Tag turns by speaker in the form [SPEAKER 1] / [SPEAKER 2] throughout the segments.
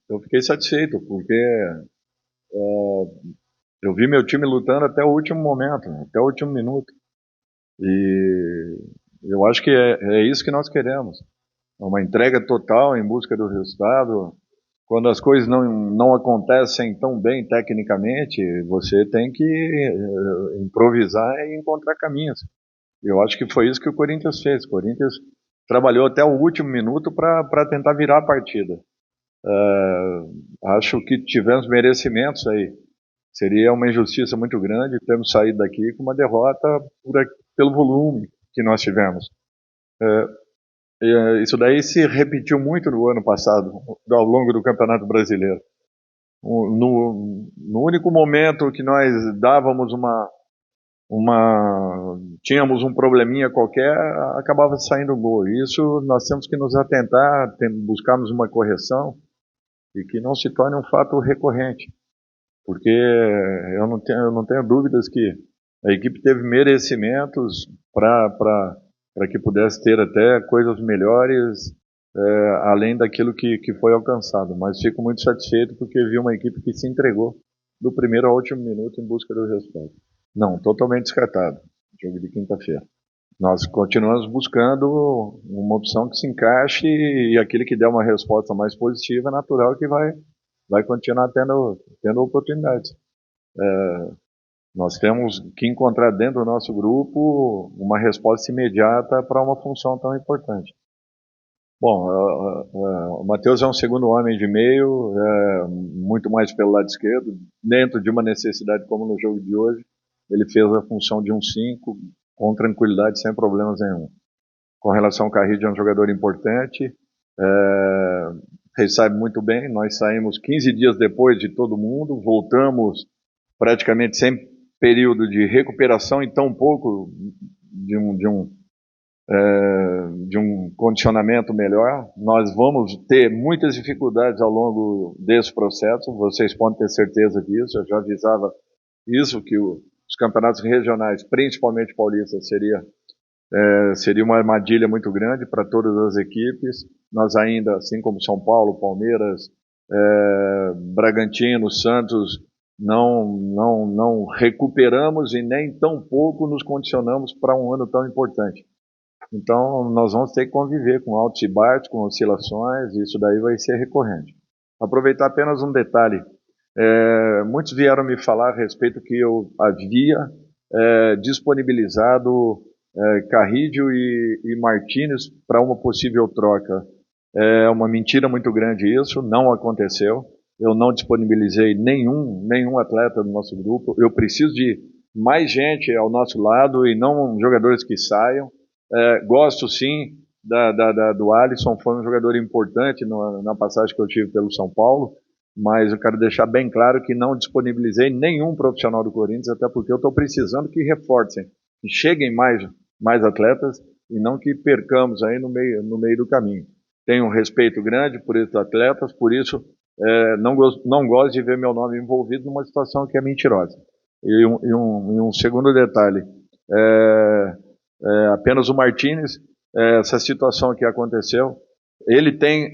[SPEAKER 1] eu fiquei satisfeito, porque eu vi meu time lutando até o último momento, até o último minuto. E eu acho que é isso que nós queremos. Uma entrega total em busca do resultado. Quando as coisas não acontecem tão bem tecnicamente, você tem que improvisar e encontrar caminhos. Eu acho que foi isso que o Corinthians fez. O Corinthians trabalhou até o último minuto para tentar virar a partida. Acho que tivemos merecimentos aí. Seria uma injustiça muito grande termos saído daqui com uma derrota pelo volume que nós tivemos. Isso daí se repetiu muito no ano passado, ao longo do Campeonato Brasileiro. No único momento que nós dávamos tínhamos um probleminha qualquer, acabava saindo gol. Isso nós temos que nos atentar, buscarmos uma correção e que não se torne um fato recorrente, porque eu não tenho dúvidas que a equipe teve merecimentos para que pudesse ter até coisas melhores, além daquilo que foi alcançado. Mas fico muito satisfeito porque vi uma equipe que se entregou do primeiro ao último minuto em busca do resultado. Não, totalmente descartado. Jogo de quinta-feira. Nós continuamos buscando uma opção que se encaixe e aquele que der uma resposta mais positiva, é natural que vai continuar tendo oportunidades. Nós temos que encontrar dentro do nosso grupo uma resposta imediata para uma função tão importante. Bom, o Matheus é um segundo homem de meio, muito mais pelo lado esquerdo, dentro de uma necessidade como no jogo de hoje. Ele fez a função de um 5 com tranquilidade, sem problemas nenhum. Com relação ao Carrillo, é um jogador importante, ele sabe muito bem, nós saímos 15 dias depois de todo mundo, voltamos praticamente sem período de recuperação e tão pouco de um condicionamento melhor. Nós vamos ter muitas dificuldades ao longo desse processo, vocês podem ter certeza disso. Eu já avisava isso, que os campeonatos regionais, principalmente paulistas, seria uma armadilha muito grande para todas as equipes. Nós ainda, assim como São Paulo, Palmeiras, Bragantino, Santos, não recuperamos e nem tão pouco nos condicionamos para um ano tão importante. Então, nós vamos ter que conviver com altos e baixos, com oscilações, e isso daí vai ser recorrente. Aproveitar apenas um detalhe. Muitos vieram me falar a respeito que eu havia disponibilizado Carrillo e Martínez para uma possível troca. É uma mentira muito grande isso, não aconteceu. Eu não disponibilizei nenhum atleta do nosso grupo. Eu preciso de mais gente ao nosso lado e não jogadores que saiam. Gosto sim do Alisson, foi um jogador importante na passagem que eu tive pelo São Paulo, mas eu quero deixar bem claro que não disponibilizei nenhum profissional do Corinthians, até porque eu estou precisando que reforcem, que cheguem mais atletas e não que percamos aí no meio do caminho. Tenho um respeito grande por esses atletas, por isso não gosto de ver meu nome envolvido numa situação que é mentirosa. E um segundo detalhe, apenas o Martínez, essa situação que aconteceu, ele tem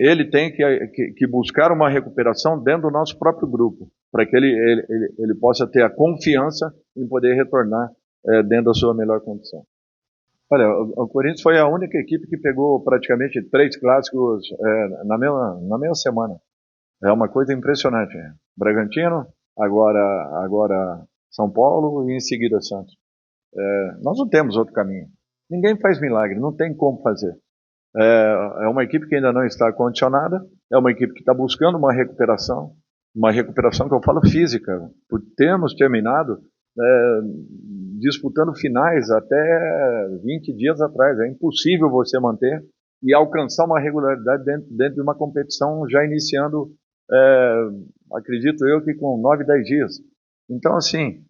[SPEAKER 1] que buscar uma recuperação dentro do nosso próprio grupo, para que ele possa ter a confiança em poder retornar dentro da sua melhor condição. Olha, o Corinthians foi a única equipe que pegou praticamente 3 clássicos na mesma semana. É uma coisa impressionante. Bragantino, agora São Paulo e em seguida Santos. Nós não temos outro caminho. Ninguém faz milagre, não tem como fazer. É uma equipe que ainda não está condicionada, é uma equipe que está buscando uma recuperação que eu falo física, por termos terminado disputando finais até 20 dias atrás. É impossível você manter e alcançar uma regularidade dentro de uma competição já iniciando, acredito eu, que com 9, 10 dias. Então, assim,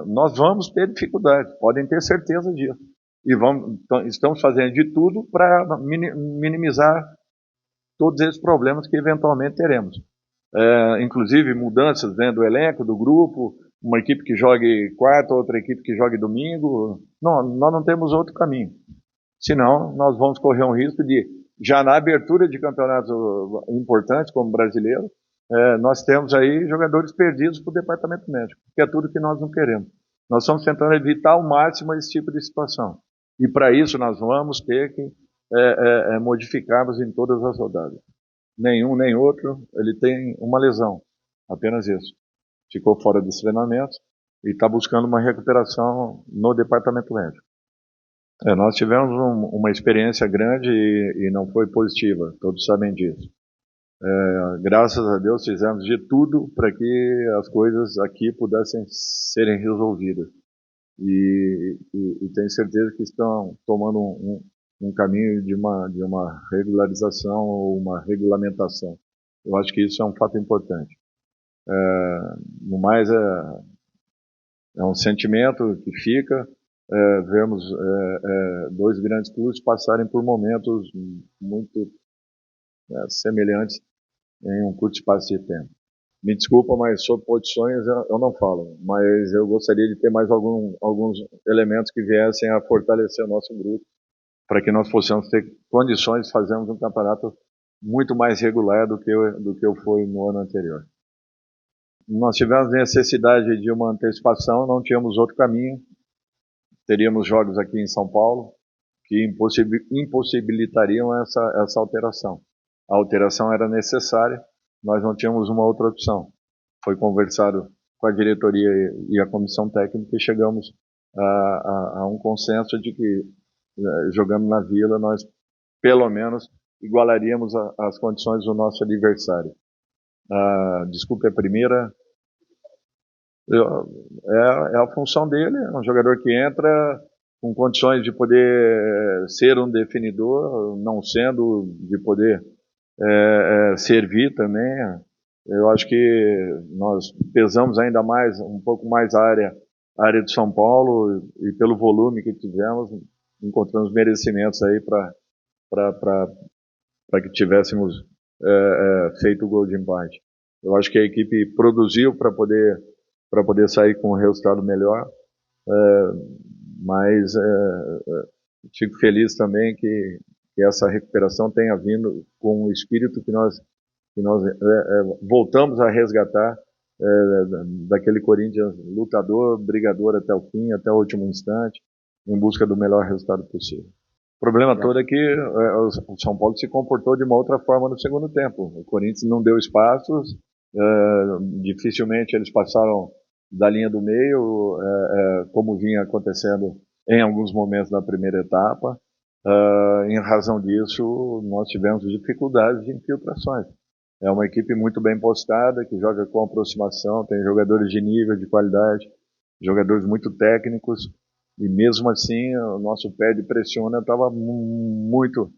[SPEAKER 1] nós vamos ter dificuldade, podem ter certeza disso. E estamos fazendo de tudo para minimizar todos esses problemas que eventualmente teremos. Inclusive mudanças dentro do elenco, do grupo, uma equipe que jogue quarta, outra equipe que jogue domingo. Não, nós não temos outro caminho. Senão, nós vamos correr um risco de já na abertura de campeonatos importantes, como o brasileiro, nós temos aí jogadores perdidos para o departamento médico, que é tudo que nós não queremos. Nós estamos tentando evitar ao máximo esse tipo de situação. E para isso nós vamos ter que modificarmos em todas as rodadas. Nenhum nem outro, ele tem uma lesão, apenas isso. Ficou fora dos treinamentos e está buscando uma recuperação no departamento médico. Nós tivemos uma experiência grande e não foi positiva, todos sabem disso. Graças a Deus fizemos de tudo para que as coisas aqui pudessem serem resolvidas. E tenho certeza que estão tomando um caminho de uma regularização ou uma regulamentação. Eu acho que isso é um fato importante. No mais, é um sentimento que fica. Vemos dois grandes clubes passarem por momentos muito semelhantes em um curto espaço de tempo. Me desculpa, mas sobre posições eu não falo, mas eu gostaria de ter mais alguns elementos que viessem a fortalecer o nosso grupo, para que nós possamos ter condições de fazermos um campeonato muito mais regular do que eu fui no ano anterior. Nós tivemos necessidade de uma antecipação, não tínhamos outro caminho. Teríamos jogos aqui em São Paulo que impossibilitariam essa alteração. A alteração era necessária, nós não tínhamos uma outra opção. Foi conversado com a diretoria e a comissão técnica e chegamos a um consenso de que, jogando na Vila, nós pelo menos igualaríamos as condições do nosso adversário. Desculpe a primeira. É a função dele, é um jogador que entra com condições de poder ser um definidor, não sendo, de poder servir também. Eu acho que nós pesamos ainda mais, um pouco mais a área de São Paulo, e pelo volume que tivemos, encontramos merecimentos aí para que tivéssemos feito o gol de empate. Eu acho que a equipe produziu para poder sair com um resultado melhor, mas fico feliz também que essa recuperação tenha vindo com o espírito que nós voltamos a resgatar daquele Corinthians lutador, brigador até o fim, até o último instante, em busca do melhor resultado possível. O problema todo é que o São Paulo se comportou de uma outra forma no segundo tempo. O Corinthians não deu espaços, dificilmente eles passaram da linha do meio, como vinha acontecendo em alguns momentos na primeira etapa. Em razão disso, nós tivemos dificuldades de infiltrações. É uma equipe muito bem postada, que joga com aproximação, tem jogadores de nível, de qualidade, jogadores muito técnicos, e mesmo assim o nosso pé de pressiona estava muito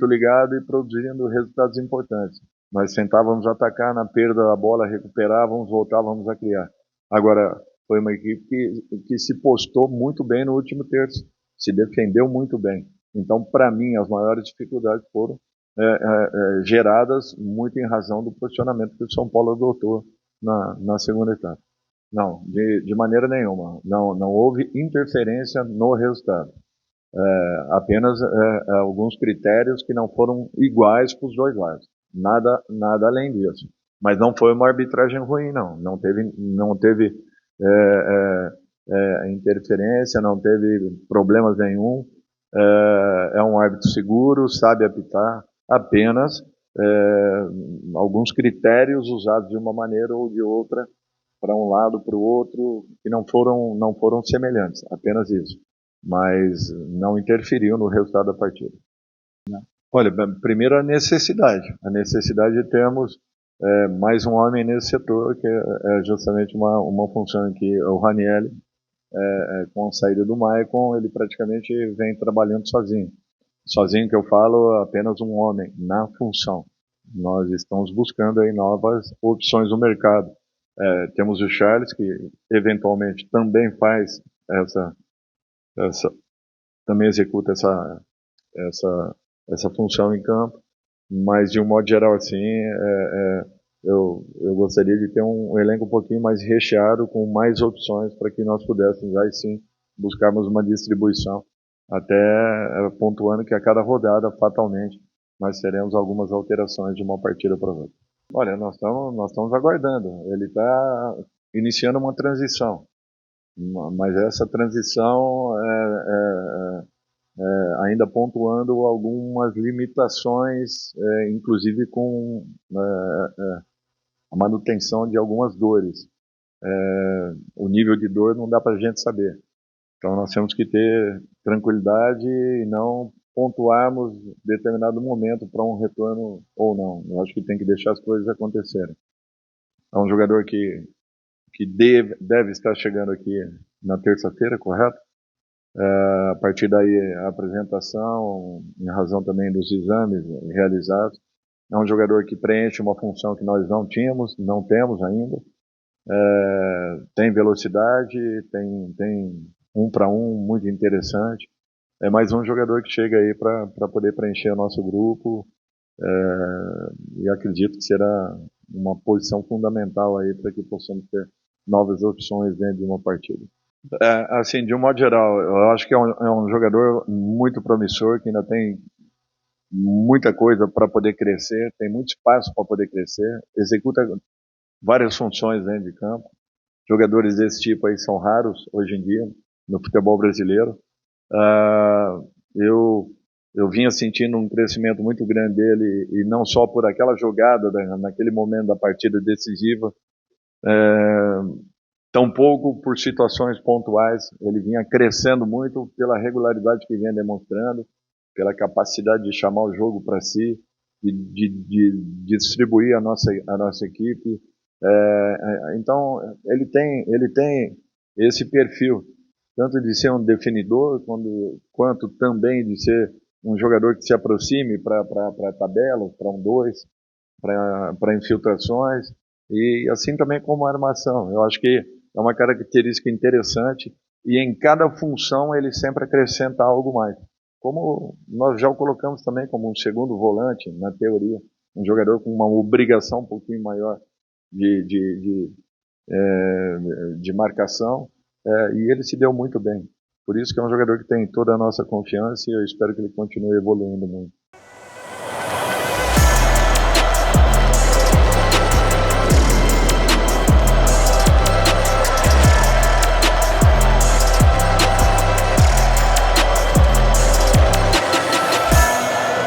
[SPEAKER 1] ligado e produzindo resultados importantes. Nós tentávamos atacar na perda da bola, recuperávamos, voltávamos a criar. Agora, foi uma equipe que se postou muito bem no último terço, se defendeu muito bem. Então, para mim, as maiores dificuldades foram geradas muito em razão do posicionamento que o São Paulo adotou na segunda etapa. Não, de maneira nenhuma. Não houve interferência no resultado. Apenas alguns critérios que não foram iguais para os dois lados. Nada além disso. Mas não foi uma arbitragem ruim, não. Não teve interferência, não teve problemas nenhum. É um árbitro seguro, sabe apitar. Apenas alguns critérios usados de uma maneira ou de outra, para um lado, para o outro, que não foram semelhantes. Apenas isso. Mas não interferiu no resultado da partida. Olha, primeiro a necessidade de termos mais um homem nesse setor, que é justamente uma função em que o Ranieri, com a saída do Maicon, ele praticamente vem trabalhando sozinho. Sozinho que eu falo, apenas um homem na função. Nós estamos buscando aí novas opções no mercado. Temos o Charles, que eventualmente também faz também executa essa função em campo, mas de um modo geral assim, eu gostaria de ter um elenco um pouquinho mais recheado, com mais opções, para que nós pudéssemos aí sim buscarmos uma distribuição, até pontuando que a cada rodada, fatalmente, nós teremos algumas alterações de uma partida para outra. Olha, nós estamos aguardando. Ele está iniciando uma transição, mas essa transição ainda pontuando algumas limitações, inclusive com a manutenção de algumas dores. O nível de dor não dá para a gente saber. Então nós temos que ter tranquilidade e não pontuarmos determinado momento para um retorno ou não. Eu acho que tem que deixar as coisas acontecerem. É um jogador que deve estar chegando aqui na terça-feira, correto? A partir daí a apresentação, em razão também dos exames realizados. É um jogador que preenche uma função que nós não temos ainda. Tem velocidade, tem um para um muito interessante. É mais um jogador que chega aí para poder preencher o nosso grupo, e acredito que será uma posição fundamental aí para que possamos ter novas opções dentro de uma partida. Assim, de um modo geral, eu acho que é um jogador muito promissor, que ainda tem muita coisa para poder crescer, tem muito espaço para poder crescer, executa várias funções dentro de campo. Jogadores desse tipo aí são raros hoje em dia no futebol brasileiro. Eu vinha sentindo um crescimento muito grande dele, e não só por aquela jogada, naquele momento da partida decisiva, tampouco por situações pontuais. Ele vinha crescendo muito pela regularidade que vinha demonstrando, pela capacidade de chamar o jogo para si, de distribuir a nossa equipe. Então, ele tem esse perfil, tanto de ser um definidor, quanto também de ser um jogador que se aproxime para tabelas, para 1-2, para infiltrações, e assim também como armação. Eu acho que é uma característica interessante, e em cada função ele sempre acrescenta algo mais. Como nós já o colocamos também como um segundo volante, na teoria, um jogador com uma obrigação um pouquinho maior de marcação, e ele se deu muito bem. Por isso que é um jogador que tem toda a nossa confiança, e eu espero que ele continue evoluindo muito.